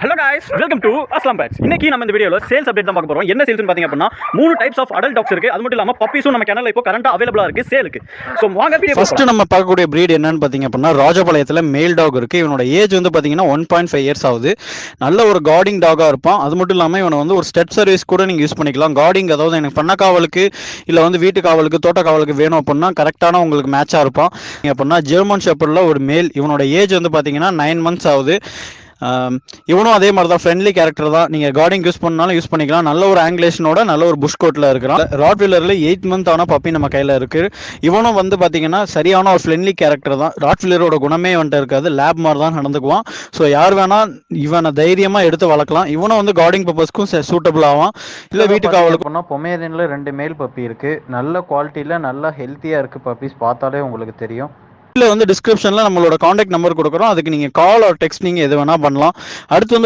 Hello guys welcome to அஸ்லாம் bats. இன்னைக்கு நம்ம இந்த வீடியோல சேல்ஸ் அப்டேட் தான் பார்க்க போறோம். என்ன சேல்ஸ்னு பாத்தீங்க அப்படினா 3 டைப்ஸ் ஆஃப் அடல்ட் டாக்ஸ் இருக்கு. அது மட்டும் இல்லாம பப்பீஸும் நம்ம சேனல்ல இப்போ கரண்டா அவேலபிளா இருக்கு சேலுக்கு. சோ வாங்க வீடியோ ஃபர்ஸ்ட் நம்ம பார்க்கக்கூடிய breed என்னன்னு பாத்தீங்க அப்படினா ராஜபாளையத்துல மேல் டாக் இருக்கு. இவனோட ஏஜ் வந்து பாத்தீங்கன்னா 1.5 இயர்ஸ் ஆகுது. நல்ல ஒரு கார்டிங் டாகா இருப்பான். அது மட்டும் இல்லாம இவனை வந்து ஒரு ஸ்டெட் சர்வீஸ் கூட நீங்க யூஸ் பண்ணிக்கலாம். கார்டிங் அதாவது எனக்கு பண்ண காவலுக்கு இல்ல வந்து வீட்டு காவலுக்கு தோட்ட காவலுக்கு வேணும் அப்படின்னா கரெக்டான உங்களுக்கு மேட்சா இருப்பான். அப்படின்னா ஜெர்மன் ஷெப்பர்ட்ல ஒரு மேல். இவனோட ஏஜ் வந்து பாத்தீங்கன்னா 9 months ஆகுது. இவனும் அதே மாதிரி தான் ஃப்ரெண்ட்லி கேரக்டர் தான். நீங்கள் கார்டிங் யூஸ் பண்ணாலும் யூஸ் பண்ணிக்கலாம். நல்ல ஒரு ஆங்கிலேஷனோட நல்ல ஒரு புஷ் கோட்டில் இருக்கிறான். ராட்வீலரில் 8 month ஆன பப்பி நம்ம கையில் இருக்குது. இவனும் வந்து பார்த்தீங்கன்னா சரியான ஒரு ஃப்ரெண்ட்லி கேரக்டர் தான். ராட்வீலரோட குணமே வந்துட்டு இருக்காது. லேப் மாதிரி தான் நடந்துக்குவான். ஸோ யார் வேணால் இவனை தைரியமாக எடுத்து வளர்க்கலாம். இவனும் வந்து கார்டிங் பர்பஸ்க்கும் சூட்டபிள் ஆகும். இல்லை வீட்டுக்கு அவளுக்கு போனால் பொமேரியனில் 2 மேல் பப்பி இருக்குது. நல்ல குவாலிட்டியில் நல்லா ஹெல்த்தியாக இருக்குது. பப்பீஸ் பார்த்தாலே உங்களுக்கு தெரியும். வந்து டிஸ்கிரிப்ஷன்ல நம்மளோட காண்டாக்ட் நம்பர் கொடுக்குறோம். அதுக்கு நீங்க கால் ஆர் டெக்ஸ்ட் நீங்க எது வேணா பண்ணலாம். அடுத்து வந்து